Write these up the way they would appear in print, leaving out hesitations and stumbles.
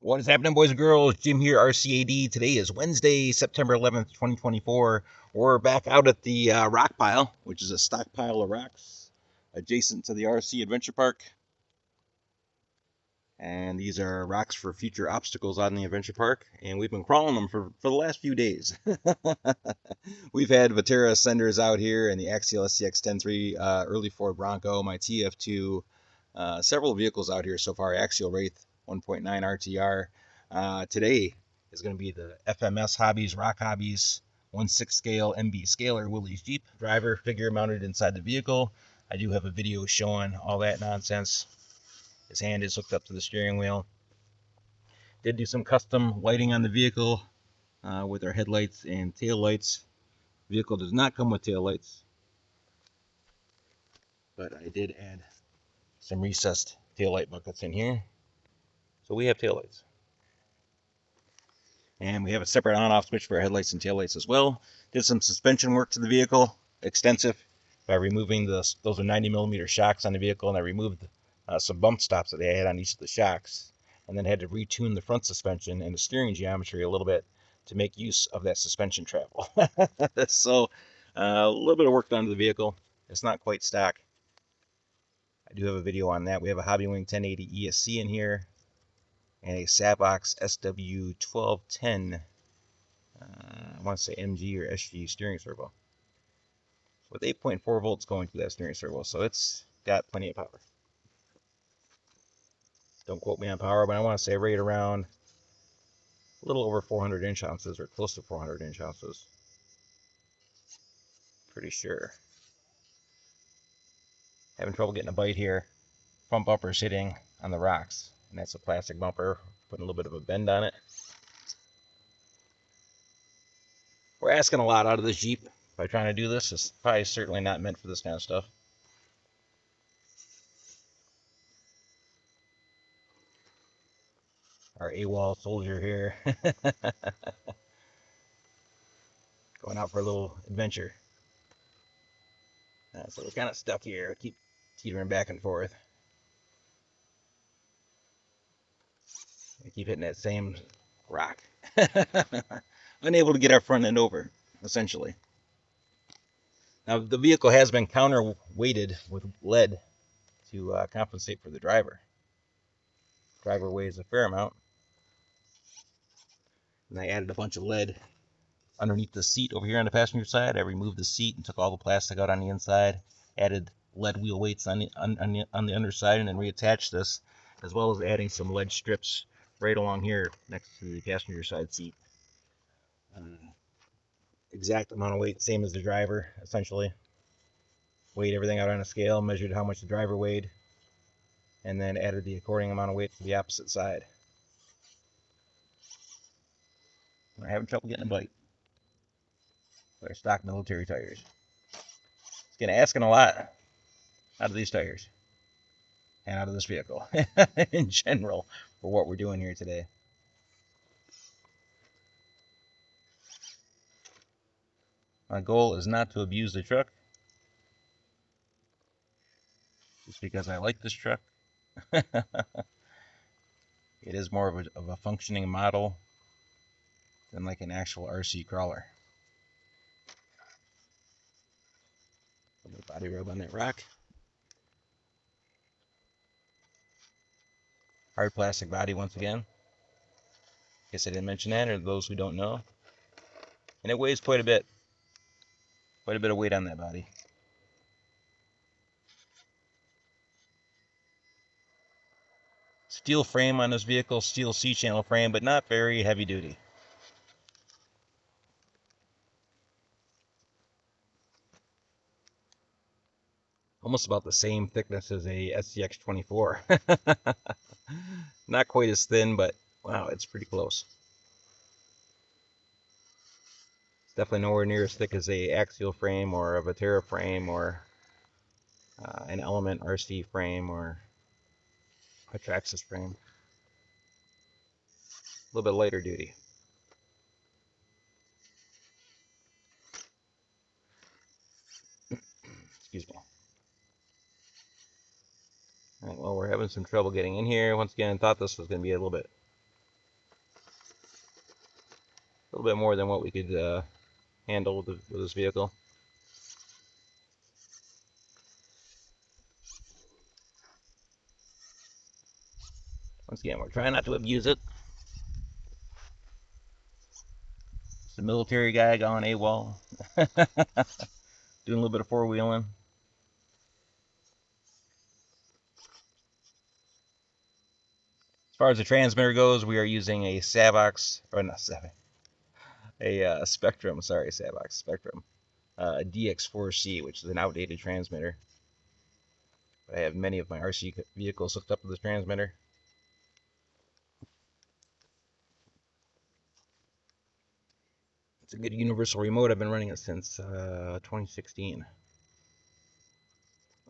What is happening, boys and girls? Jim here, RCAD. Today is Wednesday, September 11th, 2024. We're back out at the rock pile, which is a stockpile of rocks adjacent to the RC Adventure Park. And these are rocks for future obstacles on the Adventure Park. And we've been crawling them for the last few days. We've had Vatera Ascenders out here and the Axial SCX 10.3 early Ford Bronco, my TF2, several vehicles out here so far, Axial Wraith 1.9 RTR. Today is going to be the FMS Hobbies, Rock Hobbies, 1/6 scale MB Scaler Willy's Jeep driver figure mounted inside the vehicle. I do have a video showing all that nonsense. His hand is hooked up to the steering wheel. Did do some custom lighting on the vehicle with our headlights and tail lights. Vehicle does not come with tail lights, but I did add some recessed tail light buckets in here. So we have tail lights. And we have a separate on-off switch for our headlights and taillights as well. Did some suspension work to the vehicle, extensive, by removing those are 90mm shocks on the vehicle, and I removed some bump stops that they had on each of the shocks, and then had to retune the front suspension and the steering geometry a little bit to make use of that suspension travel. So a little bit of work done to the vehicle. It's not quite stock. I do have a video on that. We have a Hobbywing 1080 ESC in here, and a Savox SW1210, I want to say MG or SG steering servo, with 8.4 volts going through that steering servo, so it's got plenty of power. Don't quote me on power, but I want to say right around a little over 400 inch ounces, or close to 400 inch ounces. Pretty sure. Having trouble getting a bite here. Front bumper's hitting on the rocks, and that's a plastic bumper, putting a little bit of a bend on it. We're asking a lot out of this Jeep by trying to do this. It's probably certainly not meant for this kind of stuff. Our AWOL soldier here. Going out for a little adventure. So we're kind of stuck here. I keep teetering back and forth. I keep hitting that same rock. Unable to get our front end over, essentially. Now, the vehicle has been counterweighted with lead to compensate for the driver. Driver weighs a fair amount. And I added a bunch of lead underneath the seat over here on the passenger side. I removed the seat and took all the plastic out on the inside. Added lead wheel weights on the underside, and then reattached this, as well as adding some lead strips right along here next to the passenger side seat. Exact amount of weight, same as the driver, essentially. Weighed everything out on a scale, measured how much the driver weighed, and then added the according amount of weight to the opposite side. We're having trouble getting a bite. With our stock military tires. It's going to asking a lot out of these tires and out of this vehicle in general for what we're doing here today. My goal is not to abuse the truck, just because I like this truck. It is more of a functioning model than like an actual RC crawler. A little body rub on that rock. Hard plastic body once again. Guess I didn't mention that, or those who don't know. And it weighs quite a bit. Quite a bit of weight on that body. Steel frame on this vehicle, steel C-channel frame, but not very heavy duty. Almost about the same thickness as a SCX 24. Not quite as thin, but wow, it's pretty close. It's definitely nowhere near as thick as a axial frame or a Vatera frame or an Element RC frame or a Traxxas frame. A little bit lighter duty. Excuse me. All right, well, we're having some trouble getting in here. Once again, I thought this was going to be a little bit little bit more than what we could handle with this vehicle. Once again, we're trying not to abuse it. It's a military guy going AWOL. Doing a little bit of four-wheeling. As far as the transmitter goes, we are using a Savox, or not Savox, a Spectrum, sorry, Savox, Spectrum, DX4C, which is an outdated transmitter. But I have many of my RC vehicles hooked up to this transmitter. It's a good universal remote. I've been running it since 2016.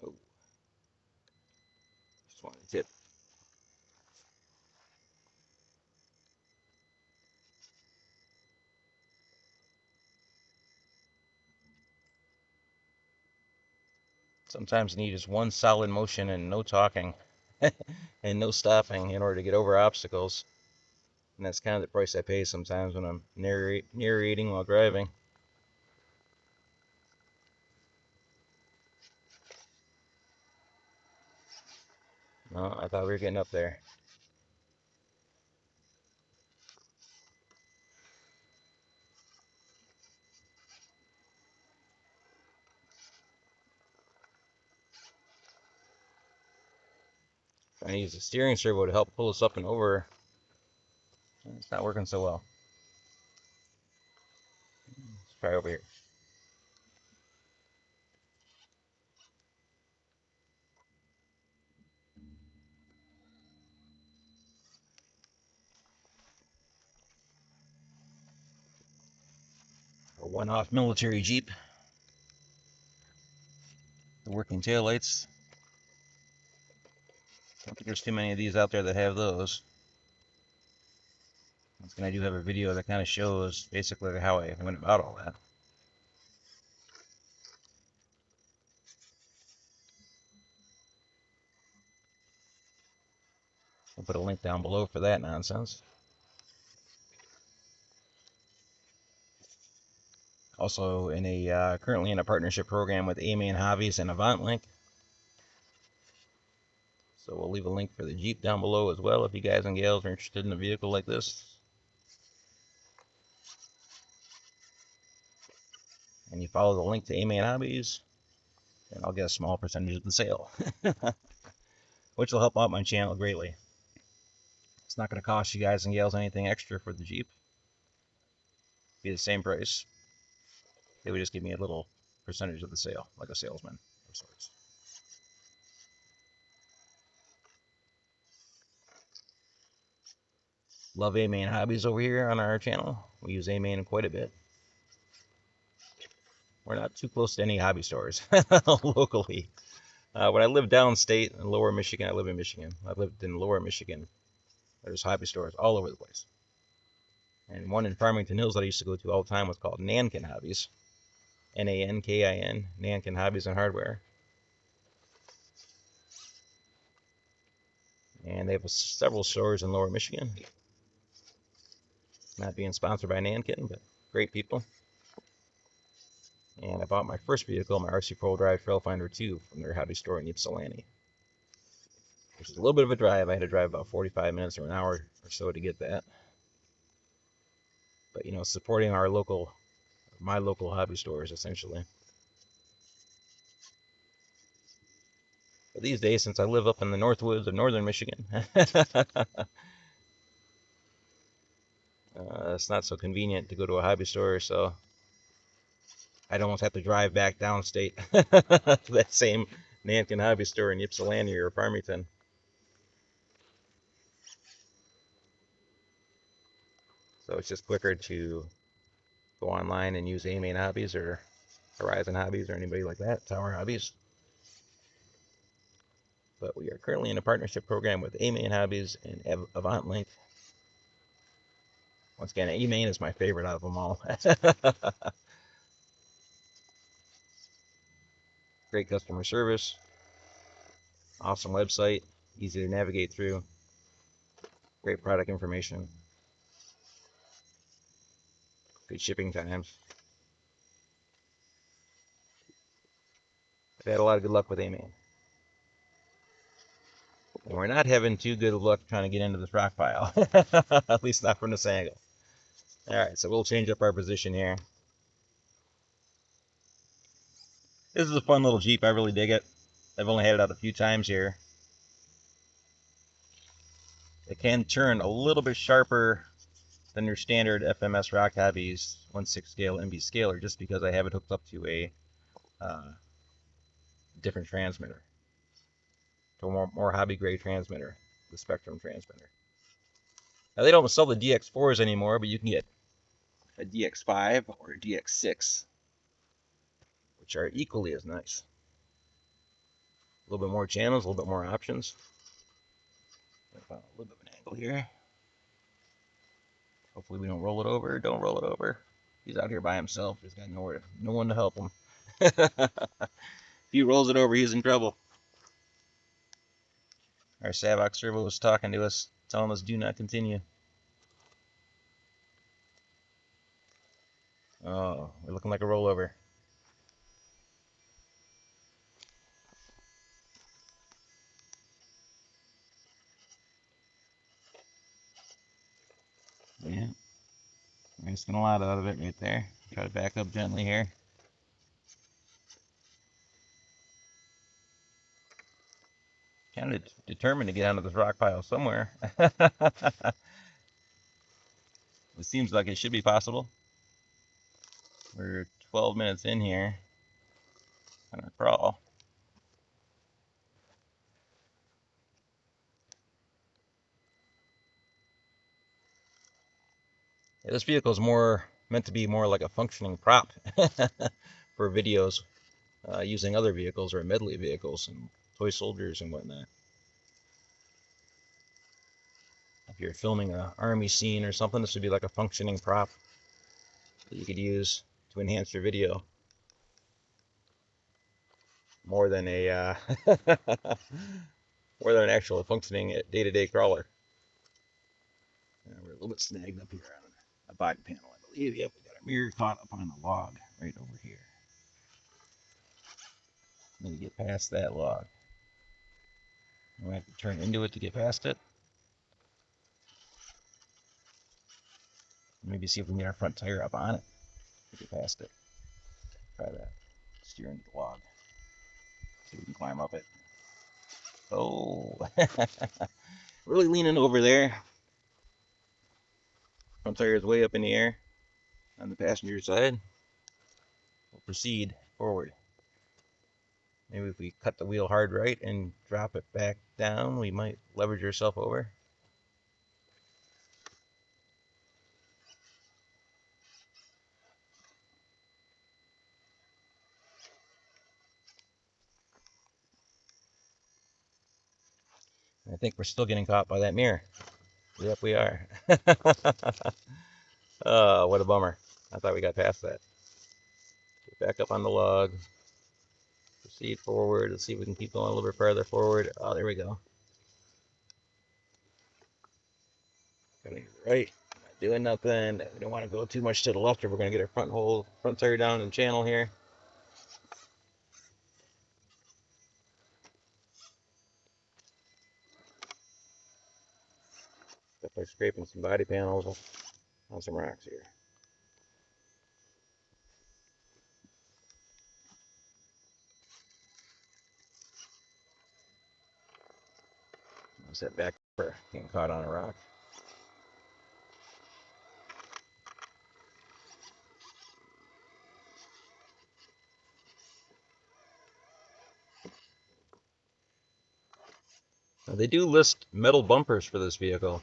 Oh, just wanted to tip. Sometimes you need just one solid motion and no talking and no stopping in order to get over obstacles. And that's kind of the price I pay sometimes when I'm narrating while driving. No, I thought we were getting up there. Trying to use the steering servo to help pull us up and over. It's not working so well. Let's try over here. A one-off military Jeep. The working taillights. I don't think there's too many of these out there that have those. Once again, I do have a video that kind of shows basically how I went about all that. I'll put a link down below for that nonsense. Also, currently in a partnership program with A-Man Hobbies and AvantLink. So we'll leave a link for the Jeep down below as well if you guys and gals are interested in a vehicle like this. And you follow the link to A-Man Hobbies, and I'll get a small percentage of the sale. Which will help out my channel greatly. It's not going to cost you guys and gals anything extra for the Jeep. Be the same price. They would just give me a little percentage of the sale, like a salesman of sorts. Love A-Man Hobbies over here on our channel. We use A-Man quite a bit. We're not too close to any hobby stores locally. When I lived downstate in Lower Michigan, I live in Michigan. I lived in Lower Michigan. There's hobby stores all over the place. And one in Farmington Hills that I used to go to all the time was called Nankin Hobbies. Nankin, Nankin Hobbies and Hardware. And they have several stores in Lower Michigan. Not being sponsored by Nankin, but great people. And I bought my first vehicle, my RC Pro Drive Trailfinder 2, from their hobby store in Ypsilanti. Which is a little bit of a drive. I had to drive about 45 minutes or an hour or so to get that. But, you know, supporting my local hobby stores, essentially. But these days, since I live up in the Northwoods of northern Michigan, it's not so convenient to go to a hobby store, so I'd almost have to drive back downstate to that same Nankin hobby store in Ypsilanti or Farmington. So it's just quicker to go online and use A-Man Hobbies or Horizon Hobbies or anybody like that, Tower Hobbies. But we are currently in a partnership program with A-Man Hobbies and AvantLink. Once again, A-Man is my favorite out of them all. Great customer service, awesome website, easy to navigate through, great product information. Good shipping times. I've had a lot of good luck with A-Main. And we're not having too good luck trying to get into this rock pile. At least not from this angle. Alright, so we'll change up our position here. This is a fun little Jeep. I really dig it. I've only had it out a few times here. It can turn a little bit sharper than your standard FMS Rock Hobbies 1/6 scale MB scaler, just because I have it hooked up to a different transmitter, to a more hobby grade transmitter, the Spectrum transmitter. Now they don't sell the DX4s anymore, but you can get a DX5 or a DX6, which are equally as nice. A little bit more channels, a little bit more options. A little bit of an angle here. Hopefully we don't roll it over. Don't roll it over. He's out here by himself. He's got no one to help him. If he rolls it over, he's in trouble. Our Savox Servo was talking to us, telling us do not continue. Oh, we're looking like a rollover. Yeah, we're asking a lot out of it right there. Try to back up gently here. Kind of determined to get out of this rock pile somewhere. It seems like it should be possible. We're 12 minutes in here. Gonna crawl. Yeah, this vehicle is meant to be more like a functioning prop for videos using other vehicles or medley vehicles and toy soldiers and whatnot. If you're filming an army scene or something, this would be like a functioning prop that you could use to enhance your video more than a more than an actual functioning day-to-day crawler. We're a little bit snagged up here on a body panel, I believe. Yep, we got our mirror caught up on a log right over here. Let me get past that log. I'm gonna have to turn into it to get past it. Maybe see if we can get our front tire up on it to get past it. Try that. Steer into the log. See if we can climb up it. Oh, really leaning over there. Front tire is way up in the air on the passenger side. We'll proceed forward. Maybe if we cut the wheel hard right and drop it back down, we might leverage ourselves over. I think we're still getting caught by that mirror. Yep, we are. Oh, what a bummer. I thought we got past that. Get back up on the log. Proceed forward. Let's see if we can keep going a little bit further forward. Oh, there we go. Going to the right. Not doing nothing. We don't want to go too much to the left or we're going to get our front tire down in the channel here. Definitely scraping some body panels on some rocks here. I'll set back for getting caught on a rock. Now, they do list metal bumpers for this vehicle,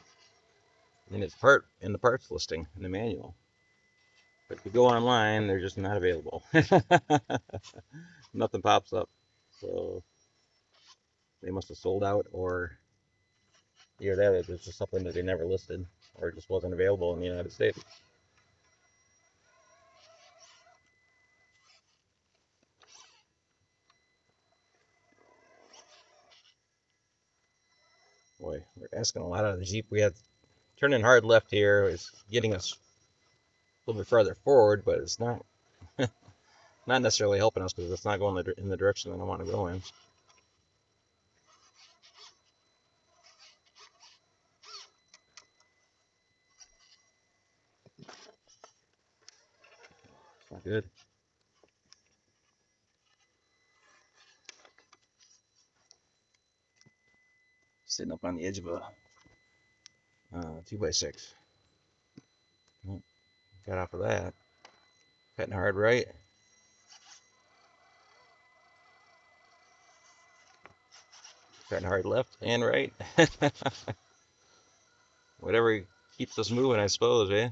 and it's in the parts listing in the manual. But if you go online, they're just not available. Nothing pops up, so they must have sold out, or either that, it was just something that they never listed, or it just wasn't available in the United States. Boy, we're asking a lot out of the Jeep. We had turning hard left here is getting us little bit farther forward, but it's not not necessarily helping us because it's not going in the direction that I want to go in. It's not good. Sitting up on the edge of a 2x6. Got off of that. Cutting hard right. Cutting hard left and right. Whatever keeps us moving, I suppose, eh?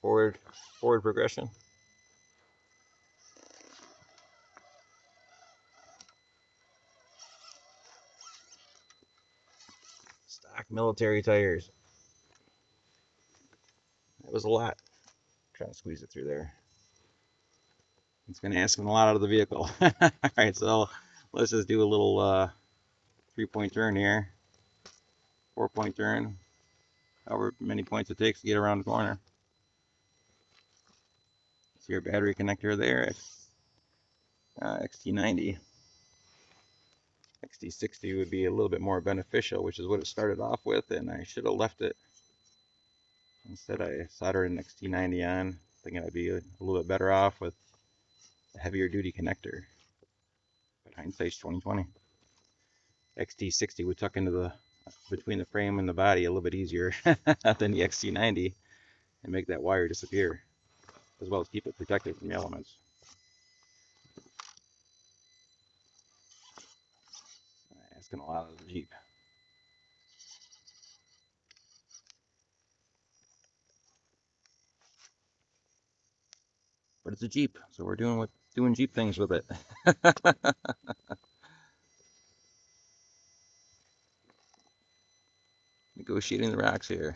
Forward progression. Stock military tires. That was a lot. Trying to squeeze it through there. It's going to ask a lot out of the vehicle. All right, so let's just do a little 3-point turn here. 4-point turn. However many points it takes to get around the corner. See your battery connector there. XT90. XT60 would be a little bit more beneficial, which is what it started off with, and I should have left it. Instead, I soldered an XT90 on, thinking I'd be a little bit better off with a heavier duty connector. But hindsight's 2020. XT60 would tuck into the between the frame and the body a little bit easier than the XT90 and make that wire disappear, as well as keep it protected from the elements. Asking a lot of the Jeep. But it's a Jeep, so we're doing Jeep things with it. Negotiating the rocks here.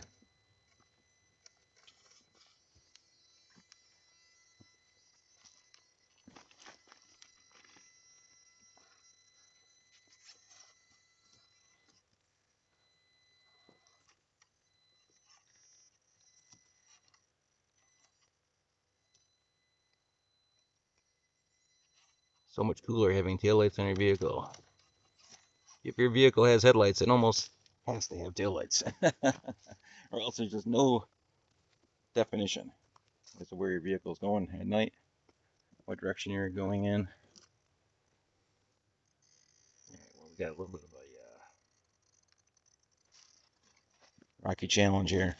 So much cooler having taillights on your vehicle. If your vehicle has headlights, it almost has to have taillights. Or else there's just no definition as to where your vehicle's going at night, what direction you're going in. Yeah, well, we got a little bit of a rocky challenge here.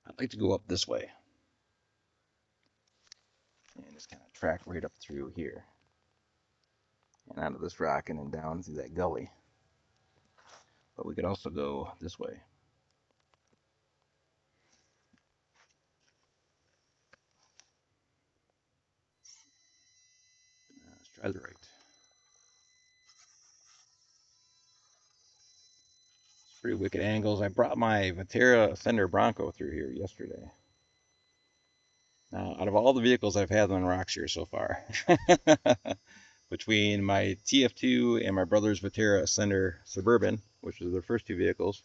I'd like to go up this way and just kind of track right up through here and out of this rock and then down through that gully. But we could also go this way. Let's try the right. It's pretty wicked angles. I brought my Vatera Ascender Bronco through here yesterday. Now, out of all the vehicles I've had on rocks here so far, between my TF2 and my brother's Vatera Ascender Suburban, which was their first two vehicles,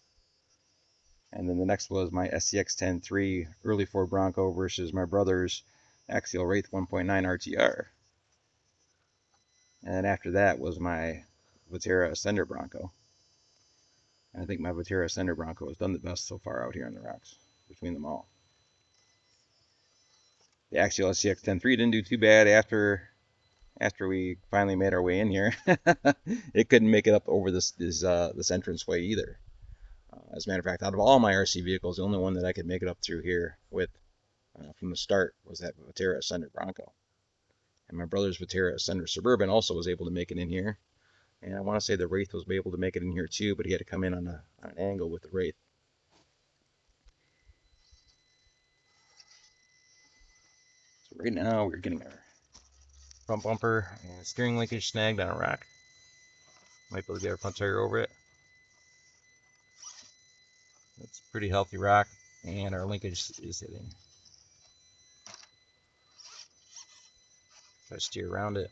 and then the next was my SCX 10.3 early Ford Bronco versus my brother's Axial Wraith 1.9 RTR. And then after that was my Vatera Ascender Bronco. And I think my Vatera Ascender Bronco has done the best so far out here on the rocks between them all. The Axial SCX 10.3 didn't do too bad after we finally made our way in here. It couldn't make it up over this entranceway either. As a matter of fact, out of all my RC vehicles, the only one that I could make it up through here with from the start was that Vatera Ascender Bronco. And my brother's Vatera Ascender Suburban also was able to make it in here. And I want to say the Wraith was able to make it in here too, but he had to come in on an angle with the Wraith. So right now we're getting our front bumper and steering linkage snagged on a rock. Might be able to get our front tire over it. It's a pretty healthy rock, and our linkage is hitting. Try to steer around it.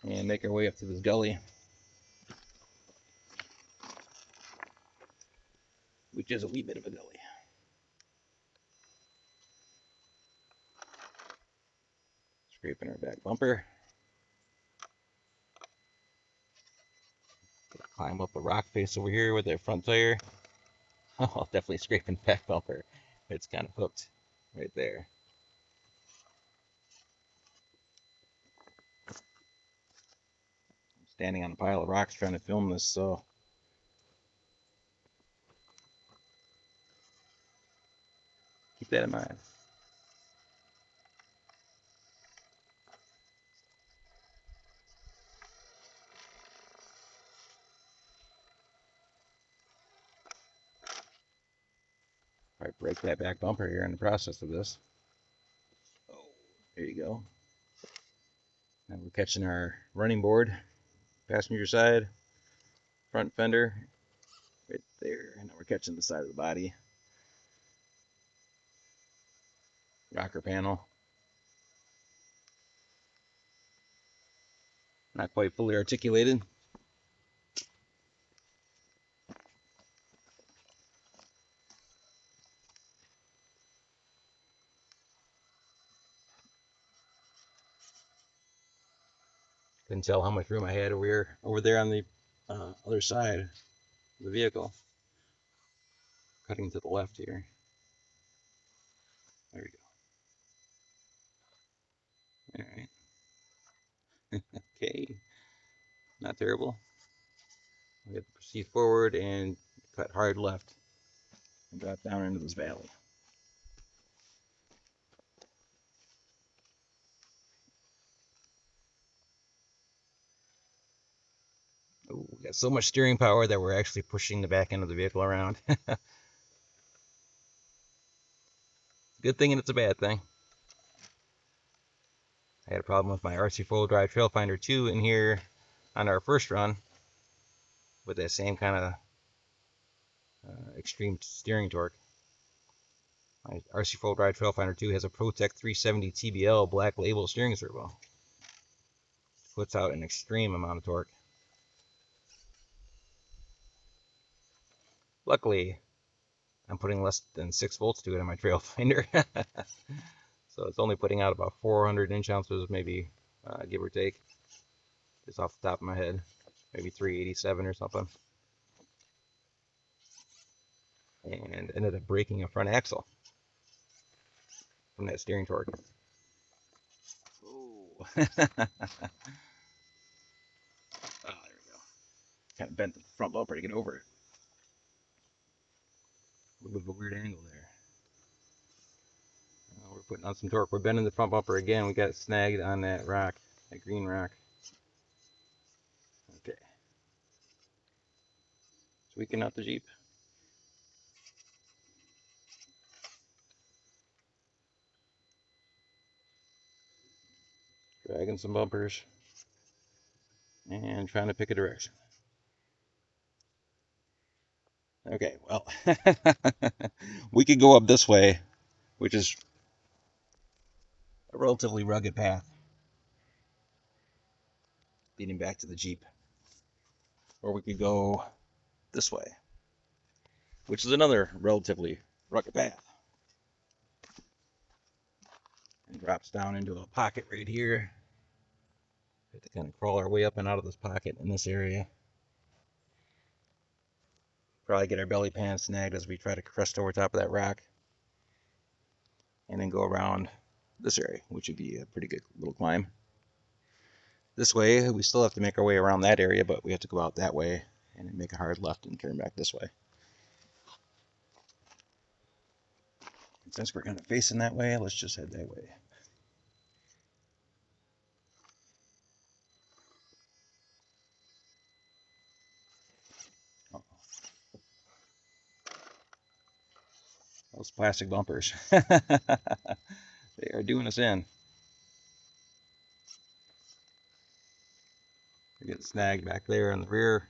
and make our way up to this gully, which is a wee bit of a gully. Scraping our back bumper. Climb up a rock face over here with our front tire. Oh, definitely scraping back bumper. It's kind of hooked right there. I'm standing on a pile of rocks trying to film this, so keep that in mind. I break that back bumper here in the process of this. Oh, there you go. Now we're catching our running board, passenger side, front fender, right there. And now we're catching the side of the body, rocker panel. Not quite fully articulated. Couldn't tell how much room I had over there on the other side of the vehicle. Cutting to the left here. There we go. All right. Okay. Not terrible. We have to proceed forward and cut hard left and drop down into this valley. Oh, we got so much steering power that we're actually pushing the back end of the vehicle around. Good thing and it's a bad thing. I had a problem with my RC four-wheel drive Trail Finder 2 in here on our first run with that same kind of extreme steering torque. My RC four-wheel drive Trail Finder 2 has a Protek 370 TBL black label steering servo. Puts out an extreme amount of torque. Luckily, I'm putting less than 6 volts to it on my Trail Finder. So it's only putting out about 400 inch ounces, maybe, give or take, just off the top of my head, maybe 387 or something. And ended up breaking a front axle from that steering torque. Oh, oh, there we go. Kind of bent the front bumper to get over it. A little bit of a weird angle there. We're putting on some torque. We're bending the front bumper again. We got it snagged on that rock, that green rock. Okay. Tweaking out the Jeep. Dragging some bumpers. And trying to pick a direction. Okay, well, we could go up this way, which is a relatively rugged path leading back to the Jeep. Or we could go this way, which is another relatively rugged path. And drops down into a pocket right here. We have to kind of crawl our way up and out of this pocket in this area. Probably get our belly pan snagged as we try to crest over top of that rock. And then go around this area, which would be a pretty good little climb. This way, we still have to make our way around that area, but we have to go out that way and then make a hard left and turn back this way. And since we're kind of facing that way, let's just head that way. Those plastic bumpers. They are doing us in. We get snagged back there in the rear.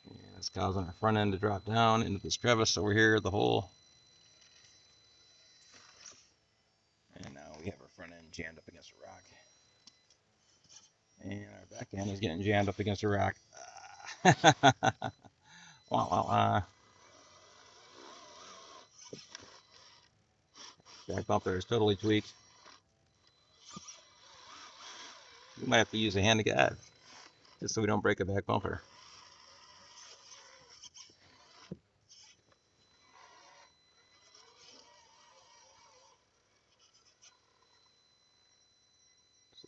And it's causing our front end to drop down into this crevice over here, the hole. And now we have our front end jammed up against a rock. And our back end is getting jammed up against a rock. Wah, wah, wah. Back bumper is totally tweaked. We might have to use a hand to God just so we don't break a back bumper.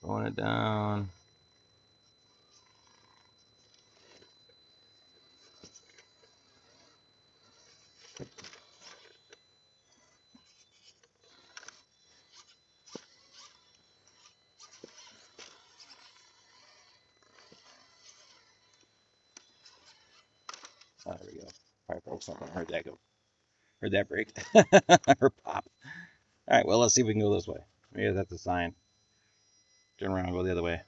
Slowing it down. Oh, there we go. Probably broke something. Heard that go. Heard that break. Or pop. All right, well, let's see if we can go this way. Maybe that's a sign. Turn around and go the other way.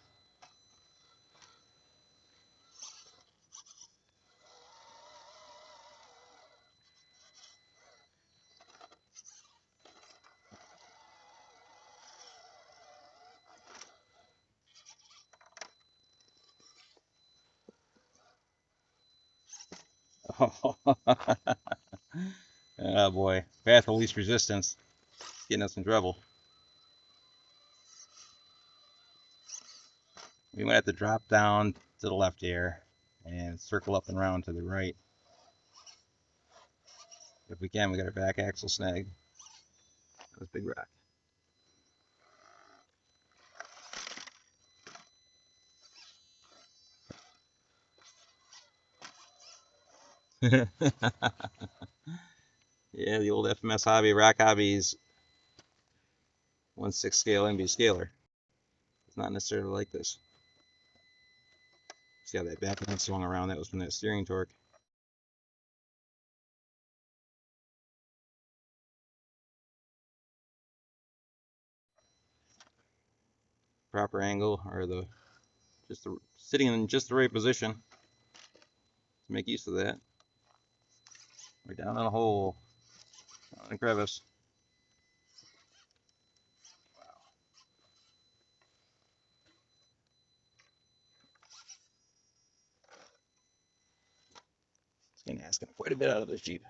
Oh boy. Path of least resistance. Getting us in trouble. We might have to drop down to the left here and circle up and around to the right. If we can, we got our back axle snagged. That's big rock. Yeah, the old FMS hobby, rock hobbies, 1/6 scale MB scaler. It's not necessarily like this. See how that back end swung around? That was from that steering torque. Proper angle, or sitting in just the right position to make use of that. We're down in a hole, down in a crevice. It's gonna ask quite a bit out of this Jeep.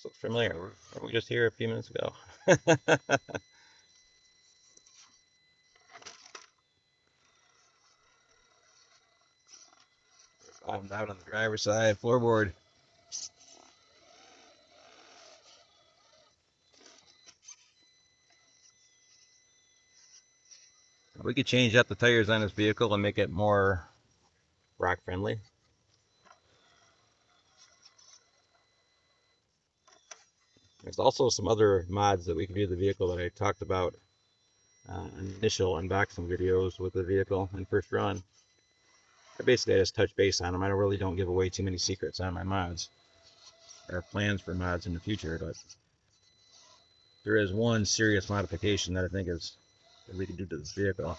So familiar. Weren't we just here a few minutes ago? I'm down on the driver's side floorboard. We could change up the tires on this vehicle and make it more rock friendly. There's also some other mods that we can do to the vehicle that I talked about in initial unboxing videos with the vehicle in first run. I just touch base on them. I really don't give away too many secrets on my mods or plans for mods in the future, but there is one serious modification that I think is that we could do to this vehicle.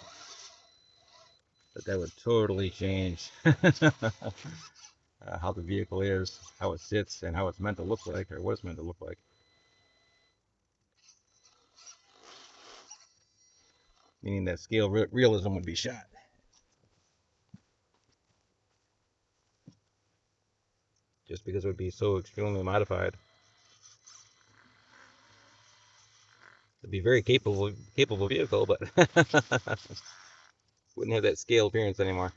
But that would totally change how the vehicle is, how it sits, and how it's meant to look like, or what it's meant to look like. Meaning that scale realism would be shot. Just because it would be so extremely modified. It'd be a very capable vehicle, but wouldn't have that scale appearance anymore.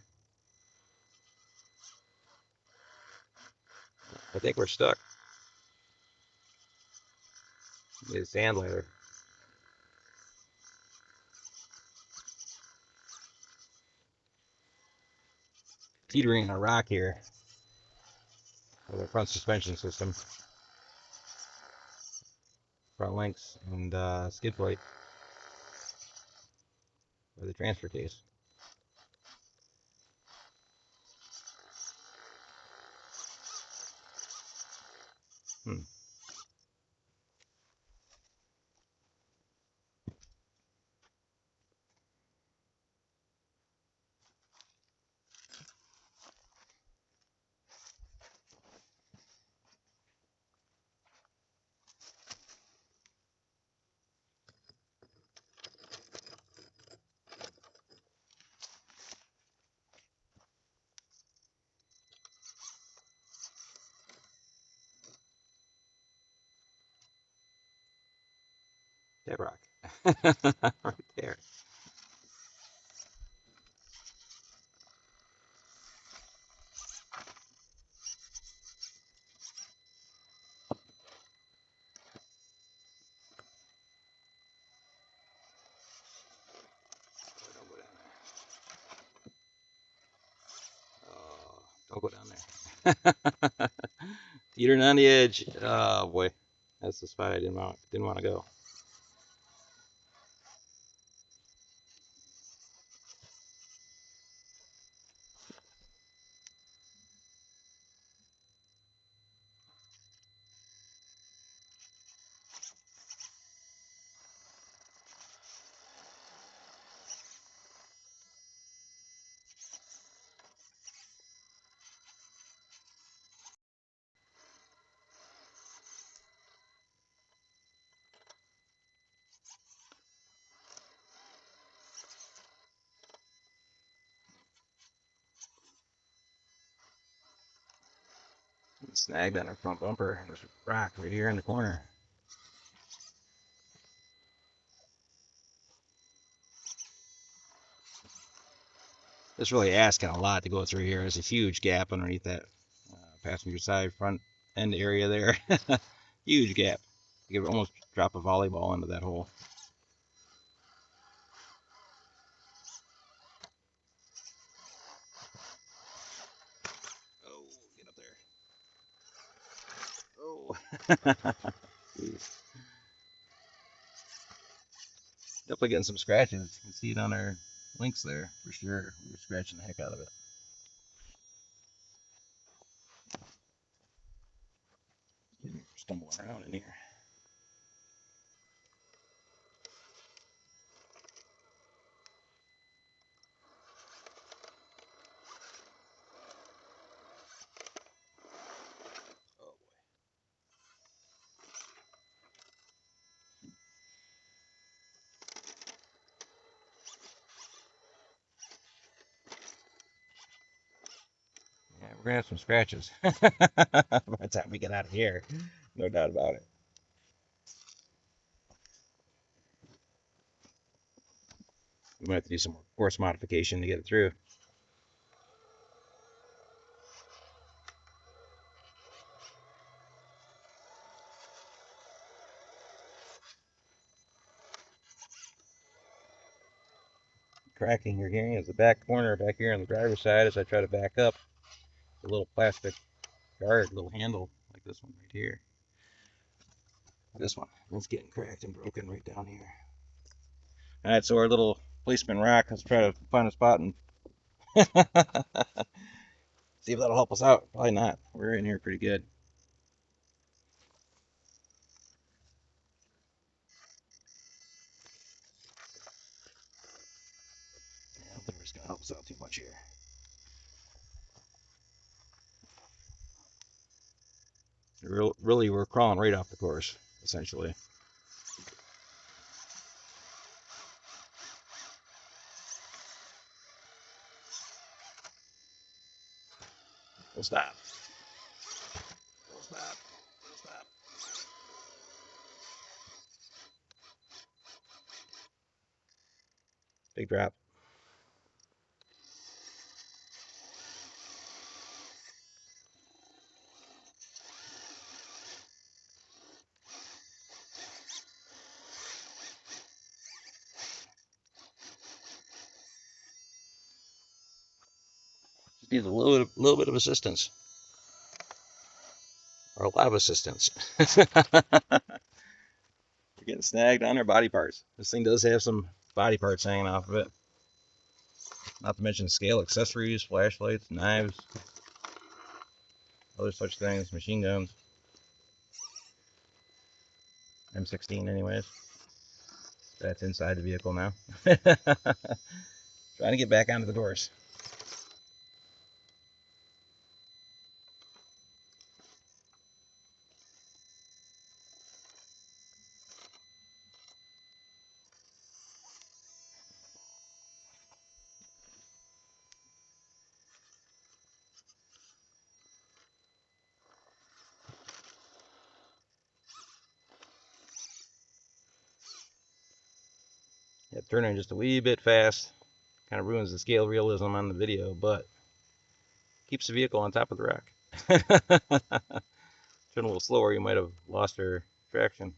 I think we're stuck. Need a sand ladder. Teetering on a rock here with our front suspension system, front links, and skid plate. or the transfer case. Dead rock. Right there. Don't go down there. Oh, don't go down there. Teetering on the edge. Oh boy, that's the spot I didn't want to go. Snagged on our front bumper. There's a rock right here in the corner. This really asking a lot to go through here. There's a huge gap underneath that passenger side front end area there. Huge gap. You could almost drop a volleyball into that hole. Oh, get up there. Oh. Definitely getting some scratches. You can see it on our links there for sure. We were scratching the heck out of it. Stumbling around in here. Oh boy. Yeah, we're gonna have some scratches by the time we get out of here. No doubt about it. We might have to do some more course modification to get it through. Cracking you're hearing is the back corner back here on the driver's side as I try to back up. A little plastic guard, little handle like this one right here. This one, it's getting cracked and broken right down here. All right, so our little policeman rock. Let's try to find a spot and see if that'll help us out. Probably not. We're in here pretty good. I don't think it's gonna help us out too much here. Really, we're crawling right off the course, essentially. We'll stop. We'll stop. We'll stop. Big drop. Just needs a little bit of assistance, or a lot of assistance. We're getting snagged on our body parts. This thing does have some body parts hanging off of it. Not to mention scale accessories, flashlights, knives, other such things, machine guns. M16 anyways. That's inside the vehicle now. Trying to get back onto the doors. Yeah, turning just a wee bit fast kind of ruins the scale realism on the video, but keeps the vehicle on top of the rock. Turn a little slower, you might have lost her traction.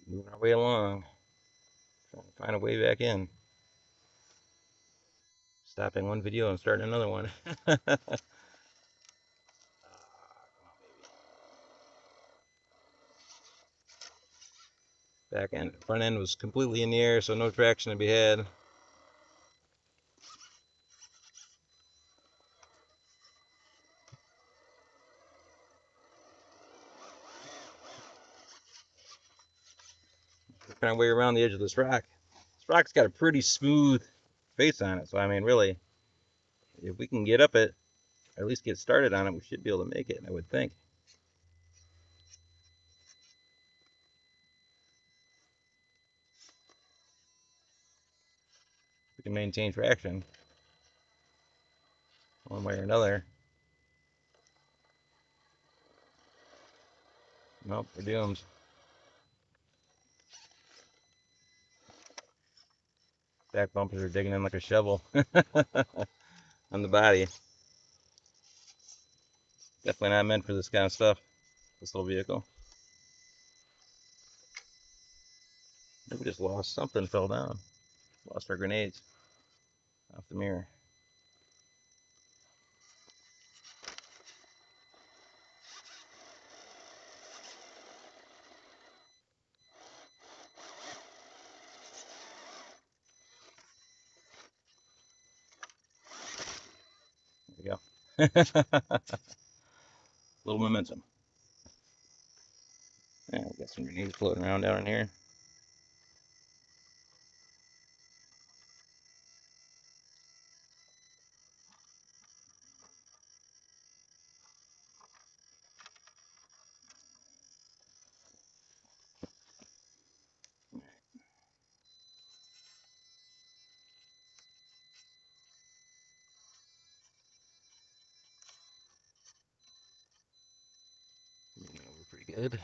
Moving our way along, trying to find a way back in. Stopping one video and starting another one. Back end, front end was completely in the air, so no traction to be had. Working our way around the edge of this rock. This rock's got a pretty smooth face on it, so I mean, really, if we can get up it, or at least get started on it, we should be able to make it, I would think. We can maintain traction one way or another. Nope, we're doomed. Back bumpers are digging in like a shovel on the body. Definitely not meant for this kind of stuff, this little vehicle. We just lost something, fell down. Lost our grenades off the mirror. There we go. Little momentum. Yeah, we got some grenades floating around down in here. We're pretty good.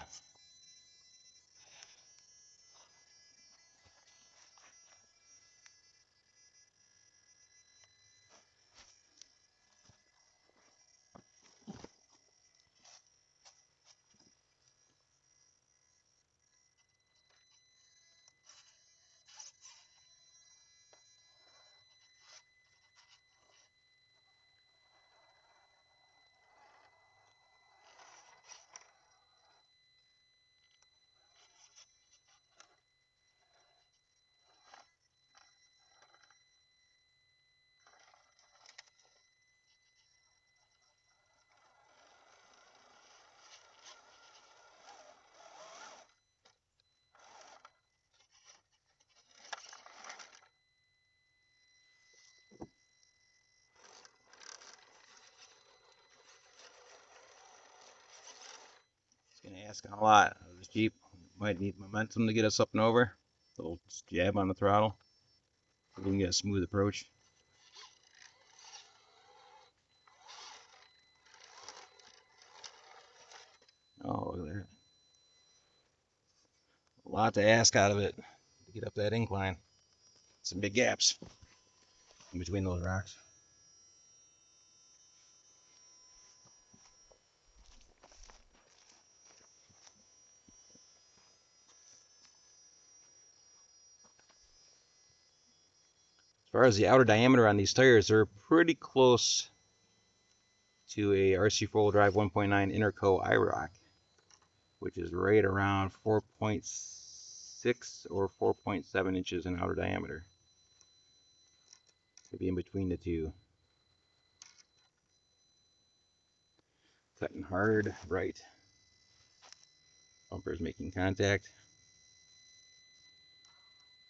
It's going to ask a lot. This Jeep might need momentum to get us up and over. A little jab on the throttle so we can get a smooth approach. Oh, look at that. A lot to ask out of it to get up that incline. Some big gaps in between those rocks. far as the outer diameter on these tires, they're pretty close to a RC 4-wheel drive 1.9 Interco IROC, which is right around 4.6 or 4.7 inches in outer diameter. Could be in between the two. Cutting hard, right. Bumper's making contact.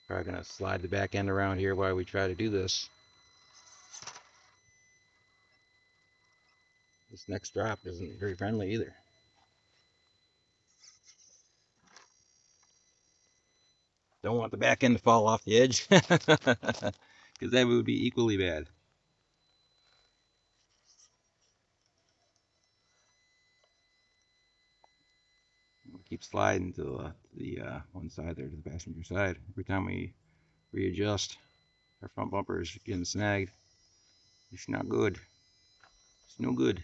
Probably gonna slide the back end around here while we try to do this. This next drop isn't very friendly either. Don't want the back end to fall off the edge, because that would be equally bad. We'll keep sliding to the one side there, to the passenger side. Every time we readjust, our front bumper is getting snagged. It's not good. It's no good.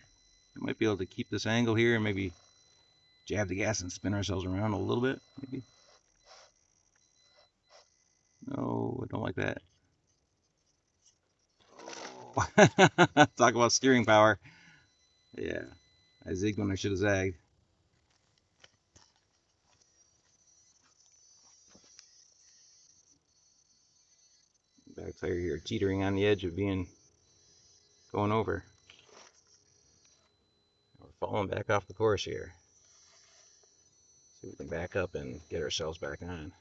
We might be able to keep this angle here and maybe jab the gas and spin ourselves around a little bit, maybe. No, I don't like that. Oh. Talk about steering power. Yeah, I zigged when I should have zagged. Back tire here teetering on the edge of going over. We're falling back off the course here. See if we can back up and get ourselves back on.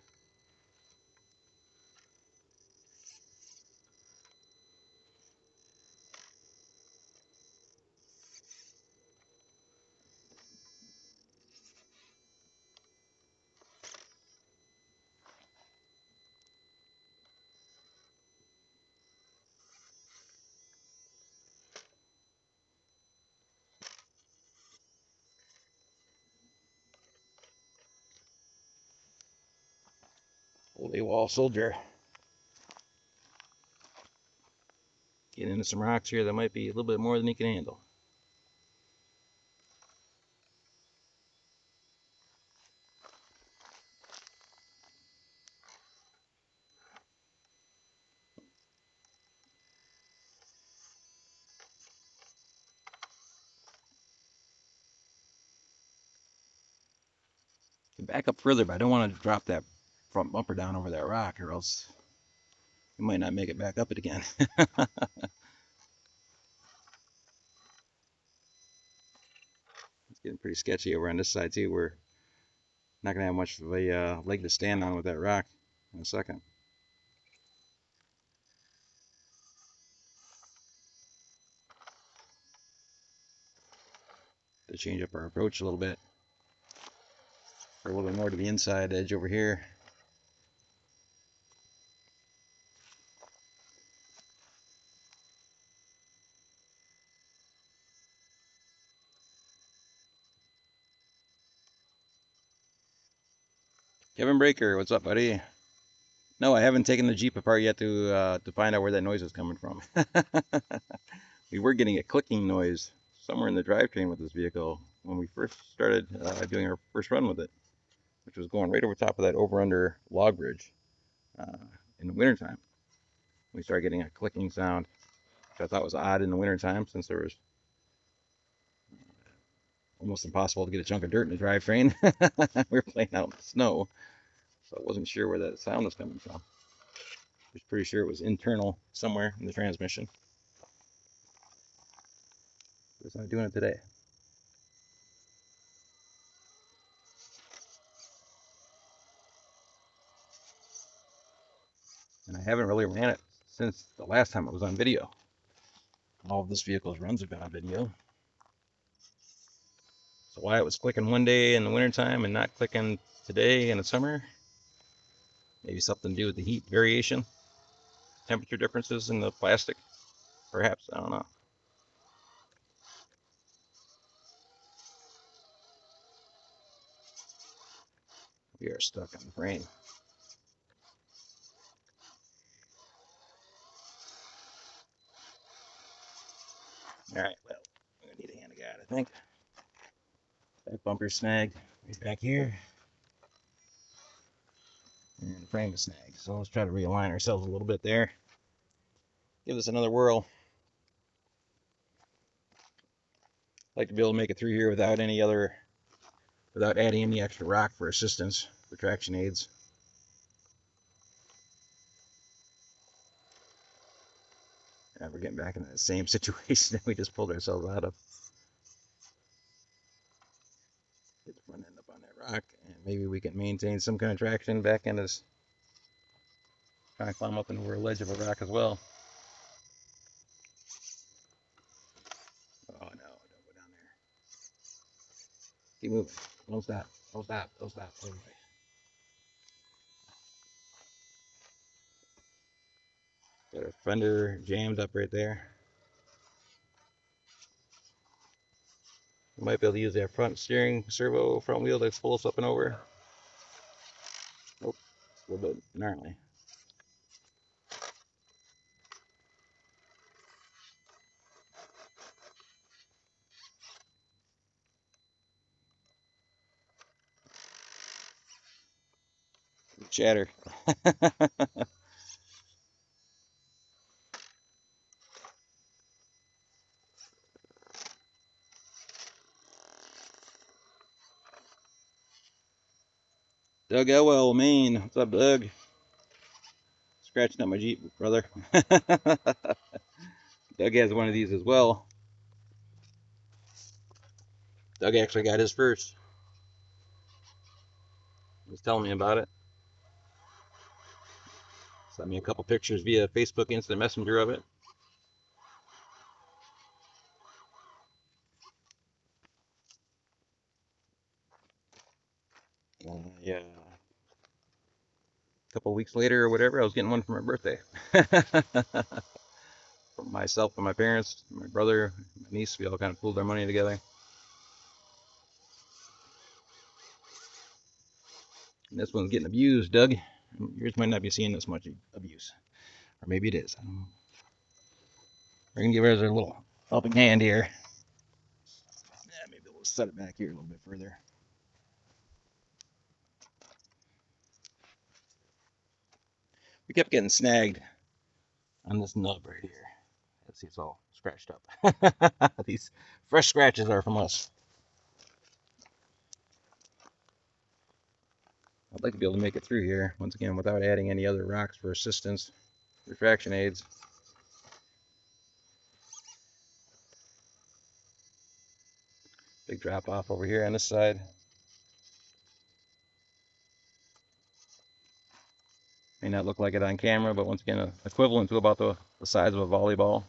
Old AWOL soldier. Getting into some rocks here that might be a little bit more than he can handle. Can back up further, but I don't want to drop that front bumper down over that rock, or else we might not make it back up it again. It's getting pretty sketchy over on this side too. We're not gonna have much of a leg to stand on with that rock in a second. To change up our approach a little bit. Or a little bit more to the inside edge over here. Kevin Breaker, what's up, buddy? No, I haven't taken the Jeep apart yet to find out where that noise is coming from. We were getting a clicking noise somewhere in the drivetrain with this vehicle when we first started doing our first run with it, which was going right over top of that over-under log bridge in the wintertime. We started getting a clicking sound, which I thought was odd in the wintertime since there was almost impossible to get a chunk of dirt in the drivetrain. We were playing out in the snow, so I wasn't sure where that sound was coming from. I was pretty sure it was internal somewhere in the transmission. It's not doing it today. And I haven't really ran it since the last time it was on video. All of this vehicle's runs have been on video. So why it was clicking one day in the wintertime and not clicking today in the summer? Maybe something to do with the heat variation, temperature differences in the plastic, perhaps, I don't know. We are stuck on the frame. All right, well, we're gonna need a hand of God, I think. Back bumper snagged right back here. And the frame is snagged. So let's try to realign ourselves a little bit there. give this another whirl. I'd like to be able to make it through here without adding any extra rock for assistance, for traction aids. And we're getting back into the same situation that we just pulled ourselves out of. Get the front end up on that rock, and maybe we can maintain some kind of traction. Back end is trying to climb up into a ledge of a rock as well. Oh no, don't go down there. Keep moving. Don't stop. Don't stop. Don't stop. Anyway. Got our fender jammed up right there. We might be able to use that front steering servo front wheel to pull us up and over. Oh, a little bit gnarly. Chatter. Doug AWOL, Maine. What's up, Doug? Scratching up my Jeep, brother. Doug has one of these as well. Doug actually got his first. He was telling me about it. Sent me a couple pictures via Facebook Instant Messenger of it. Yeah. A couple weeks later or whatever, I was getting one for my birthday. From myself and my parents, my brother, my niece, we all kind of pooled our money together. And this one's getting abused, Doug. Yours might not be seeing this much abuse. Or maybe it is. I don't know. We're going to give ours a little helping hand here. Yeah, maybe we'll set it back here a little bit further. We kept getting snagged on this nub right here. Let's see, it's all scratched up. These fresh scratches are from us. I'd like to be able to make it through here, once again, without adding any other rocks for assistance, for traction aids. Big drop off over here on this side. May not look like it on camera, but once again, equivalent to about the size of a volleyball.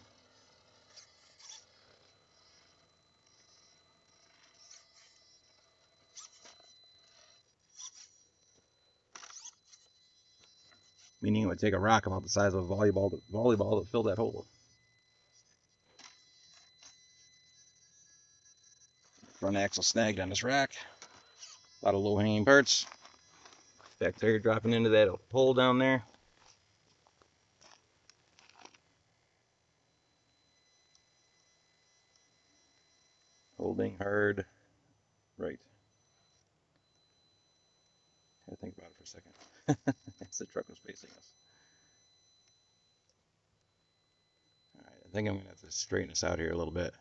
Meaning it would take a rock about the size of a volleyball to fill that hole. Front axle snagged on this rack. A lot of low-hanging parts. Back tire dropping into that hole down there. Holding hard right. Gotta think about it for a second. As the truck was facing us. Alright, I think I'm gonna have to straighten this out here a little bit.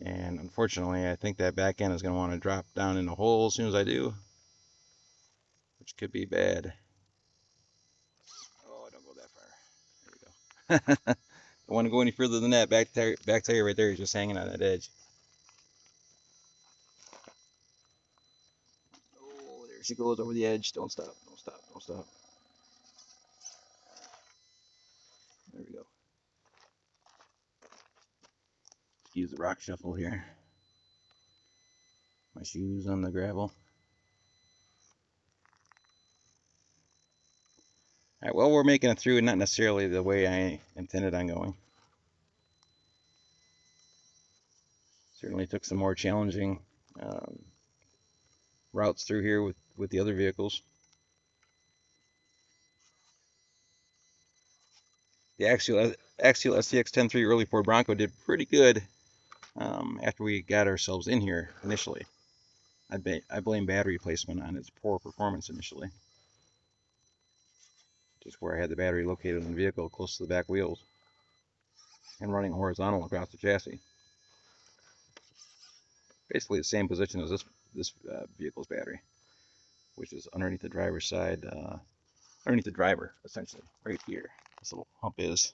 And unfortunately, I think that back end is gonna want to drop down in the hole as soon as I do, which could be bad. Oh, don't go that far. There we go. Don't want to go any further than that. Back tire right there is just hanging on that edge. Oh, there she goes over the edge. Don't stop, don't stop, don't stop. There we go. Use the rock shuffle here. My shoes on the gravel. Alright, well, we're making it through, not necessarily the way I intended on going. Certainly took some more challenging routes through here with the other vehicles. The Axial STX 10.3 early Ford Bronco did pretty good after we got ourselves in here initially. I blame battery placement on its poor performance initially. just where I had the battery located in the vehicle, close to the back wheels, and running horizontal across the chassis. Basically the same position as this vehicle's battery, which is underneath the driver's side, underneath the driver, essentially, right here. This little hump is.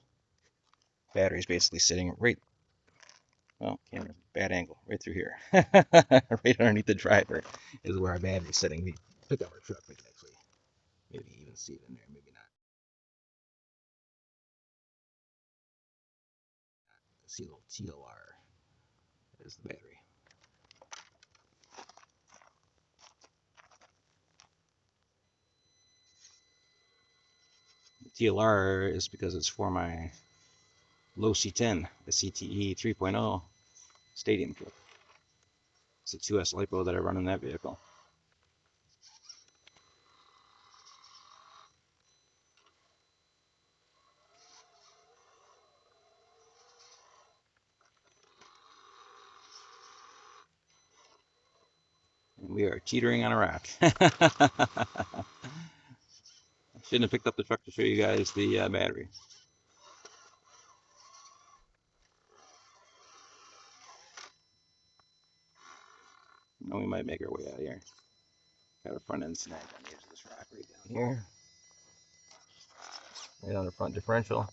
Battery's basically sitting right, well, camera, bad angle, right through here. Right underneath the driver is where our battery's sitting. We pick up our truck, we can actually maybe even see it in there, maybe not. See a little TLR is the battery. The TLR is because it's for my low C10, the CTE 3.0 stadium kit. It's a 2S LiPo that I run in that vehicle. And we are teetering on a rock. Shouldn't have picked up the truck to show you guys the battery. Now we might make our way out of here. Got a front end snag on the edge of this rock right down here. Right on the front differential.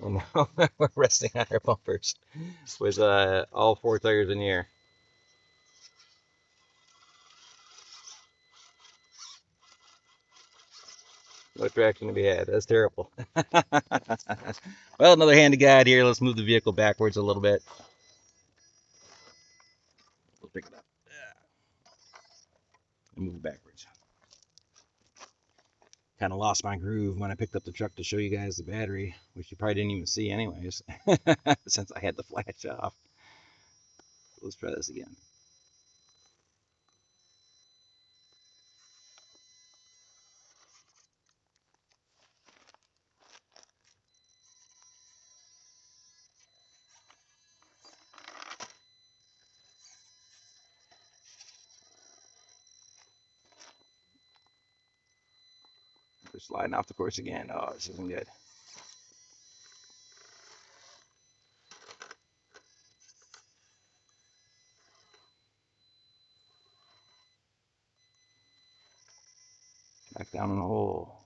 And now we're resting on our bumpers with all 4 tires in the air. No traction to be had. That's terrible. Well, another hand to God here. Let's move the vehicle backwards a little bit. We'll pick it up. And move it backwards. Kind of lost my groove when I picked up the truck to show you guys the battery, which you probably didn't even see anyways, since I had the flash off. Let's try this again. We're sliding off the course again. Oh, this isn't good. Back down in the hole.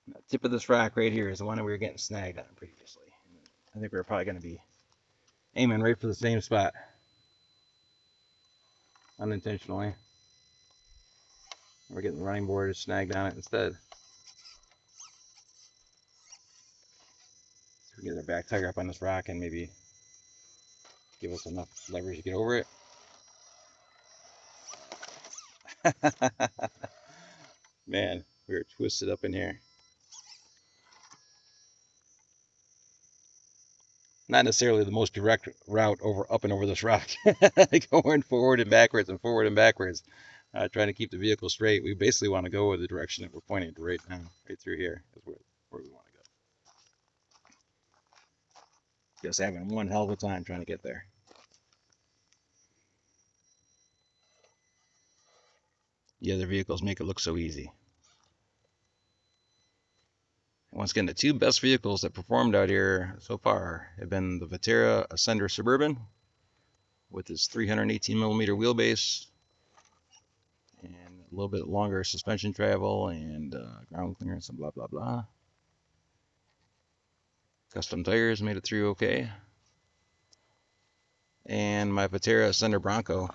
The tip of this rock right here is the one that we were getting snagged on previously. I think we were probably going to be aiming right for the same spot. Unintentionally. We're getting the running board snagged on it instead. So we get our back tire up on this rock and maybe give us enough leverage to get over it. Man, we were twisted up in here. Not necessarily the most direct route up and over this rock. Going forward and backwards and forward and backwards. Trying to keep the vehicle straight. We basically want to go in the direction that we're pointing to right now. Right through here is where we want to go. Just having one hell of a time trying to get there. The other vehicles make it look so easy. Once again, the 2 best vehicles that performed out here so far have been the Vetera Ascender Suburban with its 318mm wheelbase and a little bit longer suspension travel and ground clearance and blah blah blah. Custom tires made it through okay. And my Vetera Ascender Bronco,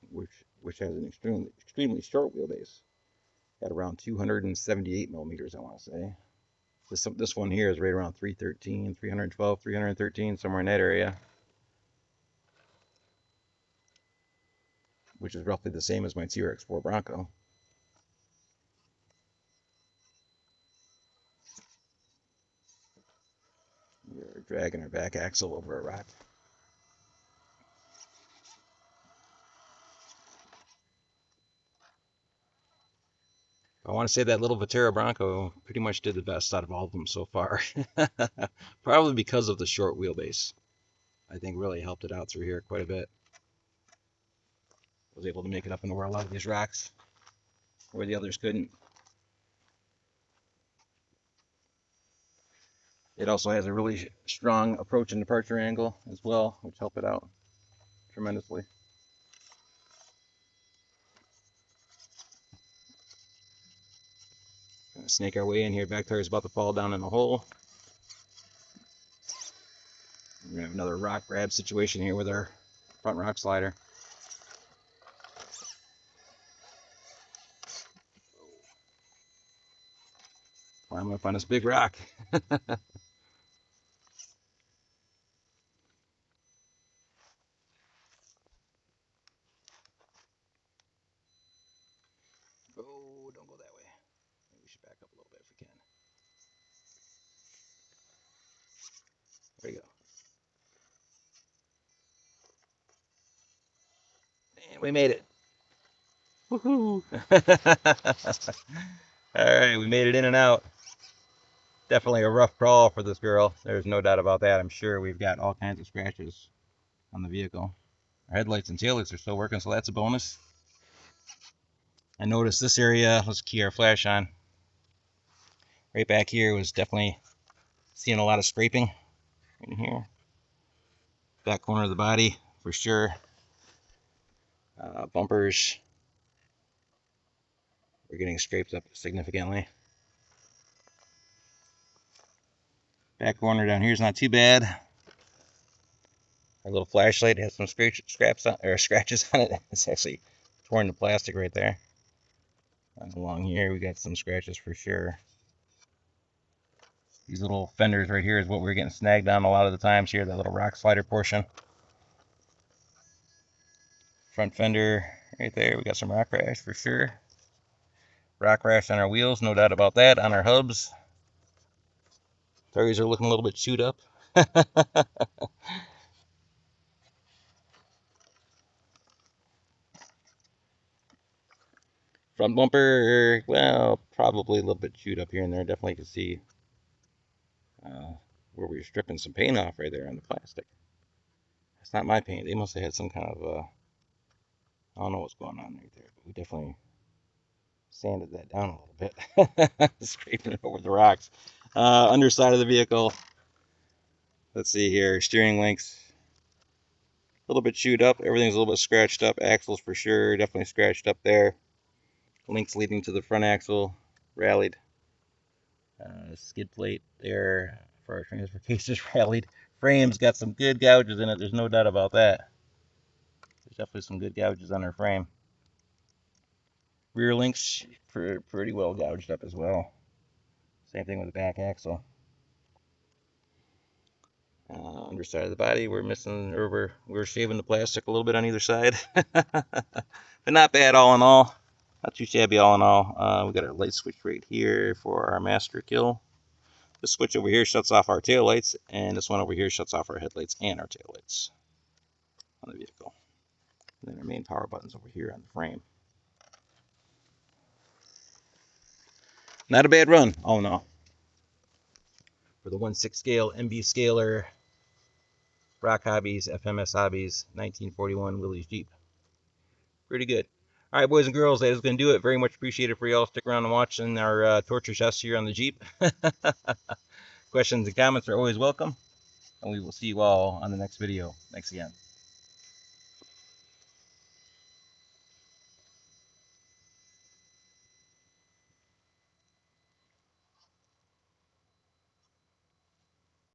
which has an extremely short wheelbase at around 278mm, I want to say. This one here is right around 313, 312, 313, somewhere in that area, which is roughly the same as my TRX4 Bronco. for dragging our back axle over a rock. I want to say that little Vatera Bronco pretty much did the best out of all of them so far. Probably because of the short wheelbase. I think really helped it out through here quite a bit. Was able to make it up and over a lot of these rocks where the others couldn't. It also has a really strong approach and departure angle as well, which helped it out tremendously. Gonna snake our way in here. Back tire's about to fall down in the hole. We're gonna have another rock grab situation here with our front rock slider. I'm gonna find this big rock. Oh, don't go that way. Maybe we should back up a little bit if we can. There you go. And we made it. Woohoo! Alright, we made it in and out. Definitely a rough crawl for this girl. There's no doubt about that. I'm sure we've got all kinds of scratches on the vehicle. Our headlights and taillights are still working, so that's a bonus. I noticed this area, let's key our flash on. Right back here was definitely seeing a lot of scraping in here. Back corner of the body, for sure. Bumpers are getting scraped up significantly. Back corner down here is not too bad. Our little flashlight has some scratches on it. It's actually torn the plastic right there. And along here we got some scratches for sure. These little fenders right here is what we're getting snagged on a lot of the times here, that little rock slider portion. Front fender right there, we got some rock rash for sure. Rock rash on our wheels, no doubt about that. On our hubs, tires are looking a little bit chewed up. Front bumper, well, probably a little bit chewed up here and there. Definitely can see where we were stripping some paint off right there on the plastic. It's not my paint. They must have had some kind of, I don't know what's going on right there, but we definitely sanded that down a little bit. Scraping it over the rocks. Underside of the vehicle. Let's see here. Steering links. A little bit chewed up. Everything's a little bit scratched up. Axles for sure. Definitely scratched up there. Links leading to the front axle. Rallied. Skid plate there for our transfer cases. Rallied. Frame's got some good gouges in it. There's no doubt about that. There's definitely some good gouges on our frame. Rear links pretty well gouged up as well. Same thing with the back axle. Underside of the body, we're missing, or we're shaving the plastic a little bit on either side. But not bad all in all. Not too shabby all in all. We got our light switch right here for our master kill. This switch over here shuts off our taillights, and this one over here shuts off our headlights and our taillights on the vehicle. And then our main power buttons over here on the frame. Not a bad run, all in all. For the 1/6 scale MB Scaler, Rock Hobbies, FMS Hobbies, 1941 Willy's Jeep. Pretty good. All right, boys and girls, that is going to do it. Very much appreciated for y'all stick around and watching our torture test here on the Jeep. Questions and comments are always welcome, and we will see you all on the next video. Thanks again.